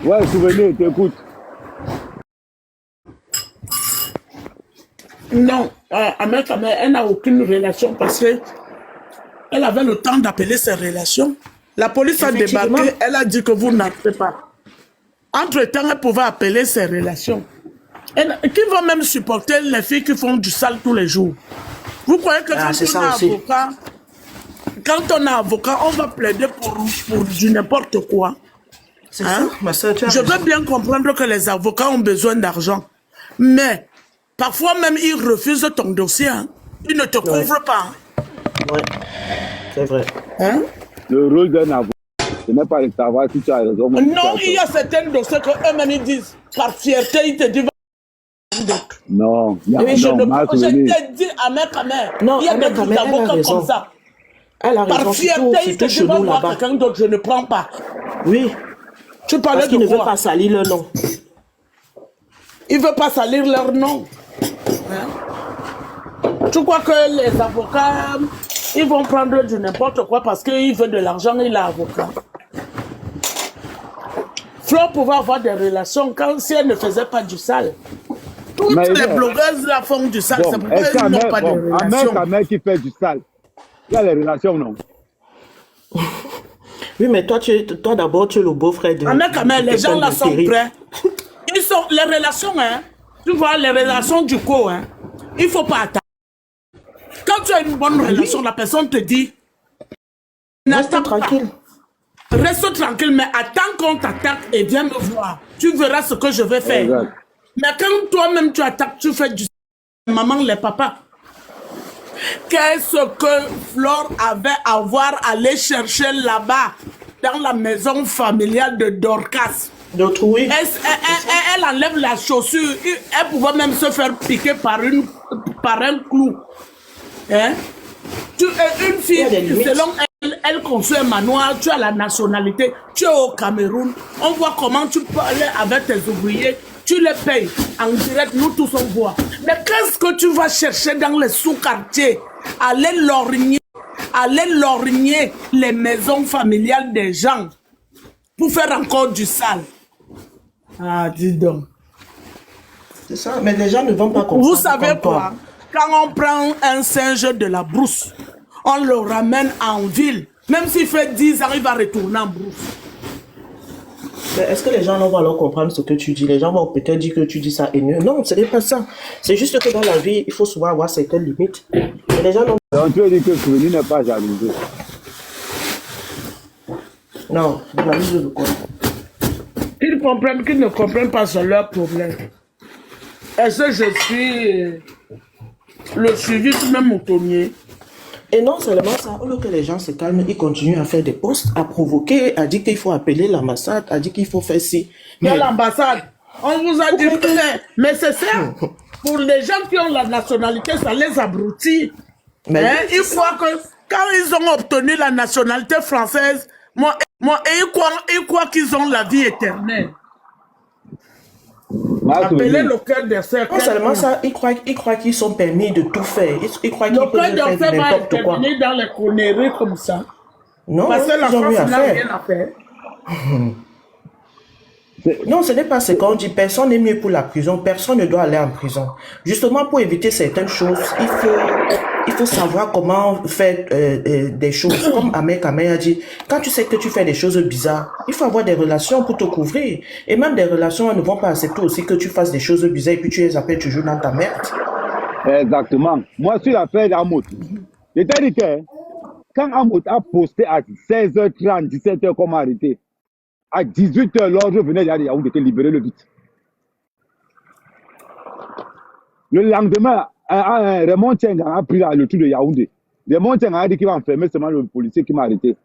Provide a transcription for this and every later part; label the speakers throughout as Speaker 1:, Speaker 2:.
Speaker 1: Ouais, souvenir, t'écoute.
Speaker 2: Non, avec Ahmed, elle n'a aucune relation parce que elle avait le temps d'appeler ses relations. La police a débarqué, elle a dit que vous n'entrez pas. Entre-temps, elle pouvait appeler ses relations. Qui vont même supporter les filles qui font du sale tous les jours? Vous croyez que quand on est avocat, on va plaider pour du n'importe quoi?
Speaker 3: C'est ça, ma soeur,
Speaker 2: Je veux bien comprendre que les avocats ont besoin d'argent. Mais parfois même, ils refusent ton dossier. Hein. Ils ne te couvrent pas. Hein.
Speaker 3: Oui, c'est vrai.
Speaker 2: Hein?
Speaker 1: Le rôle d'un avocat, ce n'est pas de savoir si tu as raison.
Speaker 2: Non, il y a certains dossiers qu'eux-mêmes ils disent, par fierté, ils te disent.
Speaker 1: Non,
Speaker 2: je t'ai dit à mes caméras.
Speaker 3: Non,
Speaker 2: il y a des avocats comme ça.
Speaker 3: Elle a raison,
Speaker 2: par fierté, ils te disent, va voir quelqu'un d'autre, je ne prends pas.
Speaker 3: Oui.
Speaker 2: Tu parlais
Speaker 3: parce
Speaker 2: de
Speaker 3: qu'il
Speaker 2: quoi?
Speaker 3: ne veut pas salir leur nom.
Speaker 2: Il ne veut pas salir leur nom. Hein? Tu crois que les avocats, ils vont prendre du n'importe quoi parce qu'ils veulent de l'argent, il est avocat. Flore pouvait avoir des relations quand si elle ne faisait pas du sale. Toutes les blogueuses là font du sale, c'est pourquoi ils n'ont pas de relations.
Speaker 1: Ahmed qui fait du sale, il y a les relations, non?
Speaker 3: Oui, mais toi d'abord, tu es le beau-frère de...
Speaker 2: Ahmed, les gens là sont prêts. Ils sont, les relations, hein, tu vois, les relations du co, hein, il ne faut pas attaquer. Quand tu as une bonne relation, la personne te dit,
Speaker 3: reste tranquille.
Speaker 2: Reste tranquille, mais attends qu'on t'attaque et viens me voir. Tu verras ce que je vais faire. Exact. Mais quand toi-même tu attaques, tu fais du... Maman, les papas. Qu'est-ce que Flore avait à voir aller chercher là-bas, dans la maison familiale de Dorcas?
Speaker 3: D'autres, oui.
Speaker 2: Elle enlève la chaussure. Elle pouvait même se faire piquer par un clou. Hein? Tu es une fille, selon elle construit un manoir, tu as la nationalité, tu es au Cameroun. On voit comment tu parles avec tes ouvriers. Tu les payes en direct, nous tous on voit. Mais qu'est-ce que tu vas chercher dans les sous-quartiers? Aller lorgner les maisons familiales des gens pour faire encore du sale. Ah, dis donc.
Speaker 3: C'est ça, mais les gens ne vont pas comprendre.
Speaker 2: Vous savez quoi? Quand on prend un singe de la brousse, on le ramène en ville. Même s'il fait 10 ans, il va retourner en brousse.
Speaker 3: Est-ce que les gens vont alors comprendre ce que tu dis? Les gens vont peut-être dire que tu dis ça haineux. Non, ce n'est pas ça. C'est juste que dans la vie, il faut souvent avoir certaines limites. Et les gens n'ont...
Speaker 1: Donc tu veux dire que Souvenir n'est pas jalousé?
Speaker 3: Non, jalousé de quoi?
Speaker 2: Qu'ils comprennent, qu'ils ne comprennent pas, c'est leur problème. Est-ce que je suis le suivi même moutonnier?
Speaker 3: Et non seulement ça, au lieu que les gens se calment, ils continuent à faire des posts, à provoquer, à dire qu'il faut appeler l'ambassade, à dire qu'il faut faire ci.
Speaker 2: Mais l'ambassade, on vous a dit que... Mais c'est ça. Pour les gens qui ont la nationalité, ça les abrutit. Mais hein? Ils croient que quand ils ont obtenu la nationalité française, ils croient qu'ils ont la vie éternelle. Appeler le cœur des cercles.
Speaker 3: Non seulement ça, ils croient qu'ils sont permis de tout faire. Ils croient qu'ils peuvent faire n'importe quoi.
Speaker 2: Le dans les conneries comme ça.
Speaker 3: Non,
Speaker 2: parce que la France n'a rien à faire.
Speaker 3: Non, ce n'est pas ce qu'on dit. Personne n'est mieux pour la prison. Personne ne doit aller en prison. Justement, pour éviter certaines choses, il faut savoir comment faire des choses. Comme Ahmed a dit, quand tu sais que tu fais des choses bizarres, il faut avoir des relations pour te couvrir. Et même des relations ne vont pas accepter aussi que tu fasses des choses bizarres et puis tu les appelles toujours dans ta merde.
Speaker 1: Exactement. Moi, sur l'affaire d'Amout, je t'ai dit que quand Amout a posté à 16h30, 17h comme arrêté, à 18h, l'ordre venait de Yaoundé, était libéré le vite. Le lendemain, Raymond Tcheng a pris le tour de Yaoundé. Raymond Tcheng a dit qu'il va enfermer seulement le policier qui m'a arrêté.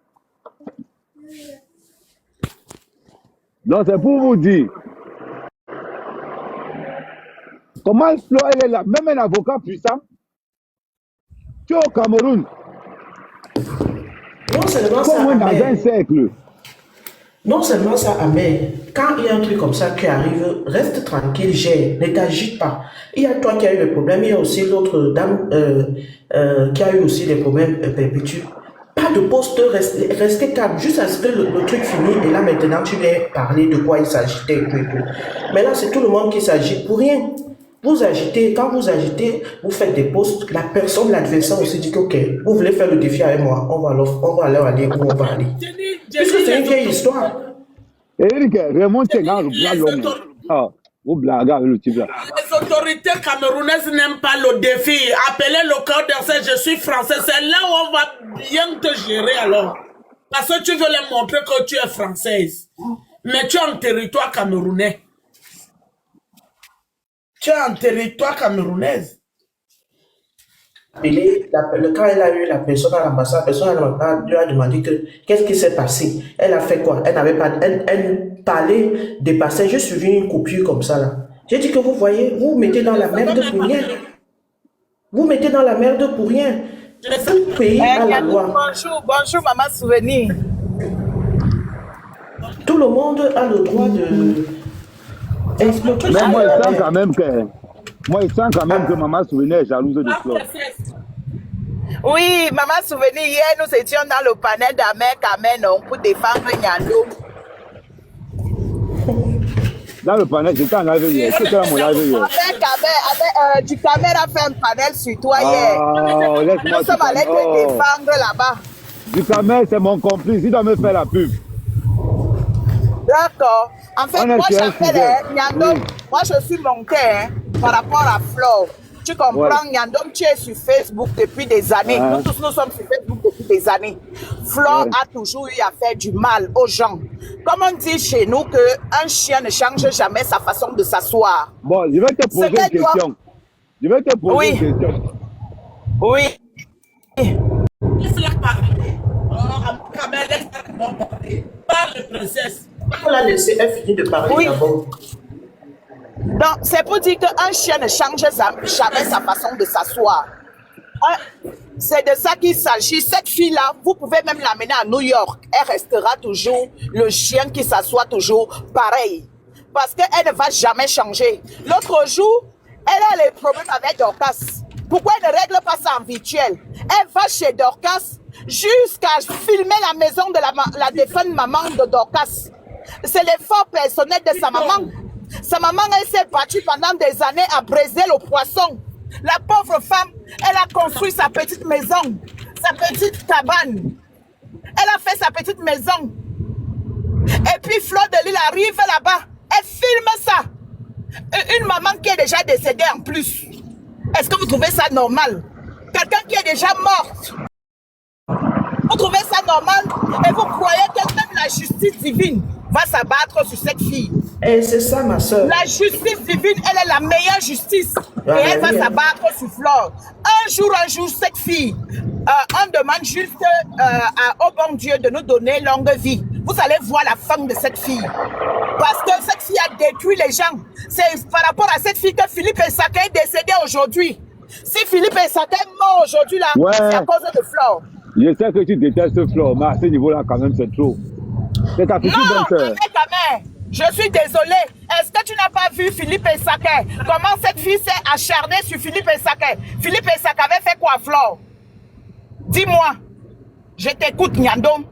Speaker 1: Donc c'est pour vous dire comment Flore elle est là. Même un avocat puissant, tu es au Cameroun.
Speaker 3: Non seulement ça,
Speaker 1: comme dans un cercle.
Speaker 3: Non seulement ça, Ahmed, quand il y a un truc comme ça qui arrive, reste tranquille, gère, ne t'agite pas. Il y a toi qui as eu le problème, il y a aussi l'autre dame qui a eu aussi des problèmes perpétuels. Pas te pose, rester calme, juste à ce que le truc finisse, et là maintenant tu viens parler de quoi il s'agitait et tout et tout. Mais là c'est tout le monde qui s'agite pour rien. Vous agitez, quand vous agitez, vous faites des posts, la personne, l'adversaire aussi dit que ok, vous voulez faire le défi avec moi, on va aller où on va aller. Puisque c'est une vieille histoire.
Speaker 1: Eric, remonte dans le bras long. Ah, vous blaguez avec le type là.
Speaker 2: Les autorités camerounaises n'aiment pas le défi. Appelez le corps d'essai, je suis français. C'est là où on va bien te gérer alors. Parce que tu veux leur montrer que tu es française. Mais tu es en territoire camerounais. Tu es en territoire camerounaise.
Speaker 3: Quand elle a eu la personne à l'ambassade, la personne lui a demandé qu'est-ce qui s'est passé. Elle a fait quoi? Elle n'avait pas, elle parlait des passés. J'ai suivi une coupure comme ça là. J'ai dit que vous voyez, vous mettez dans la merde pour rien. Vous mettez dans la merde pour rien. Tout pays a la loi.
Speaker 4: Bonjour, maman souvenir.
Speaker 3: Tout le monde a le droit de.
Speaker 1: Mais moi, je sens quand même que maman souvenir est jalouse de Flo.
Speaker 4: Oui, maman souvenir, hier nous étions dans le panel d'Amer Kamenon pour défendre Nyando.
Speaker 3: Dans le panel, j'étais en live hier. C'était dans mon live hier.
Speaker 4: Du caméra a fait un panel sur toi hier. Nous sommes allés te défendre là-bas.
Speaker 1: Du caméra, c'est mon complice. Il doit me faire la pub.
Speaker 4: D'accord. En fait, moi j'appelle Nyandom. Moi je suis monté par rapport à Flo. Tu comprends, Nyandom, tu es sur Facebook depuis des années. Nous tous nous sommes sur Facebook depuis des années. Flo a toujours eu à faire du mal aux gens. Comme on dit chez nous qu'un chien ne change jamais sa façon de s'asseoir.
Speaker 1: Bon, je vais te poser une question. Je vais te poser une question.
Speaker 4: Oui.
Speaker 2: Parle, princesse.
Speaker 3: On l'a laissé, elle finit de parler d'abord.
Speaker 4: Donc, c'est pour dire qu'un chien ne change jamais sa façon de s'asseoir. C'est de ça qu'il s'agit. Cette fille-là, vous pouvez même l'amener à New York. Elle restera toujours le chien qui s'assoit toujours pareil. Parce qu'elle ne va jamais changer. L'autre jour, elle a les problèmes avec Dorcas. Pourquoi elle ne règle pas ça en virtuel? Elle va chez Dorcas jusqu'à filmer la maison de la défunte maman de Dorcas. C'est l'effort personnel de sa maman. Sa maman, elle s'est battue pendant des années à briser le poisson. La pauvre femme, elle a construit sa petite maison, sa petite cabane. Elle a fait sa petite maison. Et puis Fleur de Lille arrive là-bas. Elle filme ça. Une maman qui est déjà décédée en plus. Est-ce que vous trouvez ça normal? Quelqu'un qui est déjà morte. Vous trouvez ça normal? Et vous croyez que même la justice divine va s'abattre sur cette fille?
Speaker 3: Et c'est ça, ma soeur.
Speaker 4: La justice divine, elle est la meilleure justice. Et elle va s'abattre sur Flore. Un jour, cette fille, on demande juste au bon Dieu de nous donner longue vie. Vous allez voir la fin de cette fille. Parce que cette fille a détruit les gens. C'est par rapport à cette fille que Philippe Nsaka est décédé aujourd'hui. Si Philippe Nsaka est mort aujourd'hui, là, c'est à cause de Flore.
Speaker 1: Je sais que tu détestes Flore, mais à ce niveau-là, quand même, c'est trop. C'est ta petite bonne sœur.
Speaker 4: Je suis désolée. Est-ce que tu n'as pas vu Philippe Nsaka? Comment cette fille s'est acharnée sur Philippe Nsaka? Philippe Nsaka avait fait quoi à Flore? Dis-moi. Je t'écoute, Nyandom.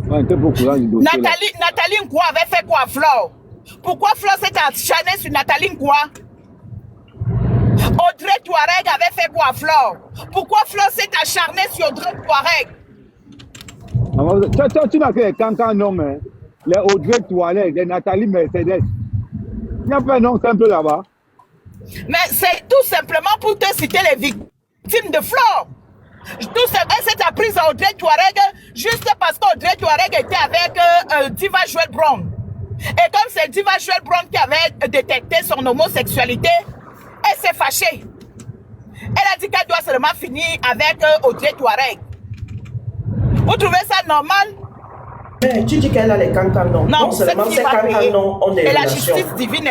Speaker 4: Nathalie Nkwa avait fait quoi à Flore? Pourquoi Flore s'est acharnée sur Nathalie Nkwa? Audrey Touareg avait fait quoi à Flore? Pourquoi Flore s'est acharnée sur Audrey Touareg?
Speaker 1: Tu n'as que les cancans non, mais les Audrey Touareg, les Nathalie Mercedes. Il n'y a pas un nom simple là-bas.
Speaker 4: Mais c'est tout simplement pour te citer les victimes de Flore. Elle s'est apprise à Audrey Touareg juste parce qu'Audrey Touareg était avec Diva Joel Brown. Et comme c'est Diva Joel Brown qui avait détecté son homosexualité, elle s'est fâchée. Elle a dit qu'elle doit seulement finir avec Audrey Touareg. Vous trouvez ça normal?
Speaker 3: Mais tu dis qu'elle a les cancans, non?
Speaker 4: Non,
Speaker 3: seulement ces cancans, non, on est.
Speaker 4: Et la justice divine,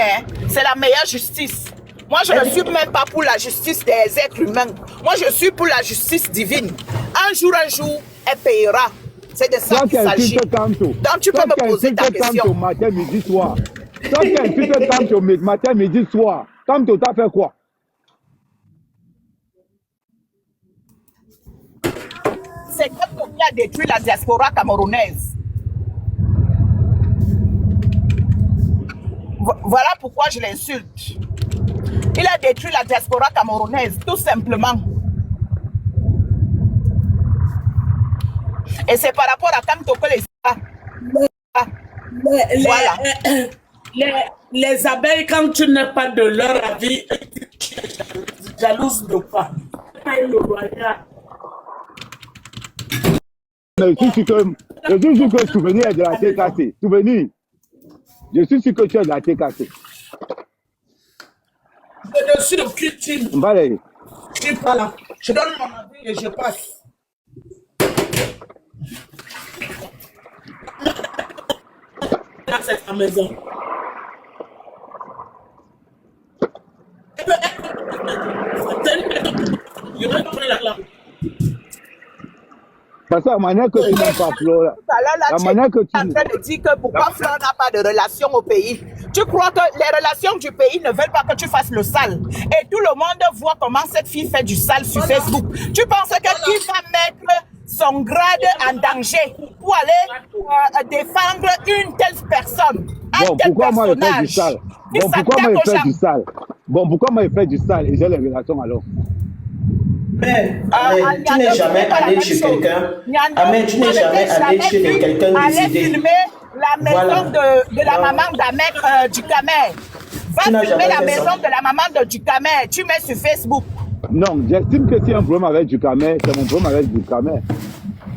Speaker 4: c'est la meilleure justice. Moi, je ne suis même pas pour la justice des êtres humains. Moi, je suis pour la justice divine. Un jour, elle payera. C'est de ça qu'il s'agit. Donc, tu peux me poser ta question.
Speaker 1: Matin, midi, soir. Toi, tu te tanto matin, midi, soir. Tanto, t'as fait quoi?
Speaker 4: C'est comme a détruit la diaspora camerounaise. Voilà pourquoi je l'insulte. Il a détruit la diaspora camerounaise, tout simplement. Et c'est par rapport à Kamtoko les... Voilà.
Speaker 2: Les abeilles, quand tu n'es pas de leur avis, tu es jalouse de quoi?
Speaker 1: Mais je suis sûr que souvenir est de la TKC. Souvenir. Je suis sûr que tu es de la TKC.
Speaker 2: Je suis le cultime.
Speaker 1: Allez.
Speaker 2: Je suis pas là. Je donne mon avis et je passe. Là, c'est ta maison. Je vais prendre la clave.
Speaker 1: Parce que la manière que tu n'aimes pas Flora,
Speaker 4: Tout à l'heure, là,
Speaker 1: la
Speaker 4: tu
Speaker 1: manière que
Speaker 4: es en train de dire que pourquoi Fleur n'a pas de relation au pays. Tu crois que les relations du pays ne veulent pas que tu fasses le sale. Et tout le monde voit comment cette fille fait du sale sur Facebook. Tu penses que qui va mettre son grade en danger pour aller défendre une telle personne, un
Speaker 1: bon,
Speaker 4: tel
Speaker 1: pourquoi moi je fais du
Speaker 4: personnage
Speaker 1: sale?
Speaker 4: qui
Speaker 1: Bon, pourquoi moi
Speaker 4: s'attaque
Speaker 1: je
Speaker 4: aux
Speaker 1: fais
Speaker 4: gens?
Speaker 1: du sale? Bon, pourquoi moi je fais du sale et j'ai les relations alors?
Speaker 3: Mais tu n'es jamais allé chez quelqu'un. Ahmed, tu n'es jamais allé chez quelqu'un
Speaker 4: Allez
Speaker 3: décidé.
Speaker 4: filmer la maison de la maman d'Ahmed Dukamer. Va
Speaker 3: Tu n'as
Speaker 4: filmer
Speaker 3: jamais
Speaker 4: la
Speaker 3: fait
Speaker 4: maison
Speaker 3: ça.
Speaker 4: de la maman de Dukamer. Tu mets sur Facebook.
Speaker 1: Non, j'estime que s'il y a un problème avec du Camer, c'est mon problème avec du Camer.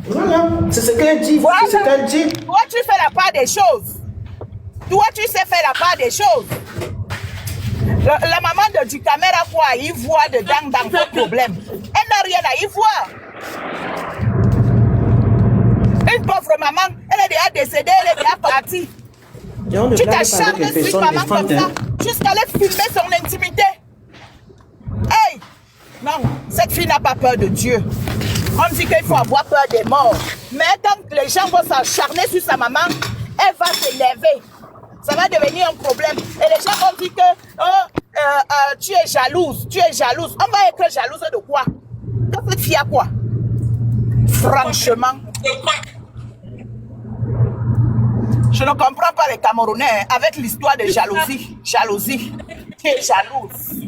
Speaker 3: Voilà, c'est ce qu'elle dit.
Speaker 4: Voilà.
Speaker 3: C'est ce qu'elle dit.
Speaker 4: Toi, tu fais la part des choses. Toi, tu sais faire la part des choses. La maman de Dukamer a quoi à y voir dedans dans vos problèmes? Elle n'a rien à y voir. Une pauvre maman, elle est déjà décédée, elle est déjà partie.
Speaker 3: Et on ne
Speaker 4: Tu
Speaker 3: blague pas avec
Speaker 4: t'acharnes
Speaker 3: les
Speaker 4: sur une
Speaker 3: personnes
Speaker 4: maman comme
Speaker 3: défuntes.
Speaker 4: ça jusqu'à aller filmer son intimité. Hey! Non, cette fille n'a pas peur de Dieu. On dit qu'il faut avoir peur des morts. Mais quand les gens vont s'acharner sur sa maman, elle va s'énerver. Ça va devenir un problème. Et les gens vont dire que tu es jalouse, tu es jalouse. On va être jalouse de quoi? De cette fille à quoi? Franchement. Je ne comprends pas les Camerounais avec l'histoire de jalousie. Jalousie. Tu es jalouse.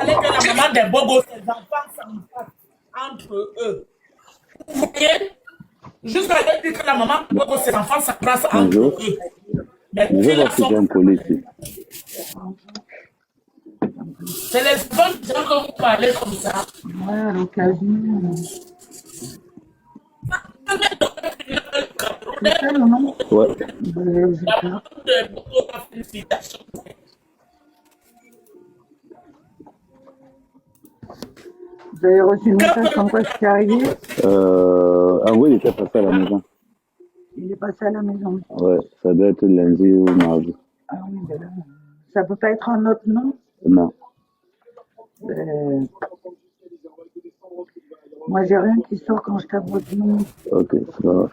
Speaker 2: Allez que la maman des bobos, ses enfants s'embrassent entre eux. Vous voyez? Jusqu'à dire que la maman des bobos, ses enfants s'embrassent entre
Speaker 1: Bonjour.
Speaker 2: eux. Mais
Speaker 1: Je vais
Speaker 2: puis la
Speaker 1: voir si j'ai un collègue ici.
Speaker 2: c'est les bonnes gens que vous parlez comme ça.
Speaker 5: Ouais, à l'occasion. C'est ça le nom?
Speaker 1: Ouais.
Speaker 5: Je sais
Speaker 2: La
Speaker 5: pas.
Speaker 2: maman des bobos a félicitations.
Speaker 5: Vous avez reçu le message comme quoi c'est arrivé?
Speaker 1: En gros, il était passé à la maison.
Speaker 5: Il est passé à la maison.
Speaker 1: Ouais, ça doit être lundi ou mardi.
Speaker 5: Ah oui, ben là, ça peut pas être un autre nom?
Speaker 1: Non.
Speaker 5: Moi, j'ai rien qui sort quand je tape votre nom.
Speaker 1: Ok, c'est pas grave.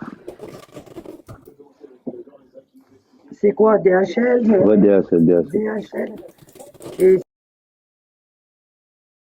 Speaker 5: C'est quoi, DHL?
Speaker 1: Ouais, DHL.
Speaker 5: DHL.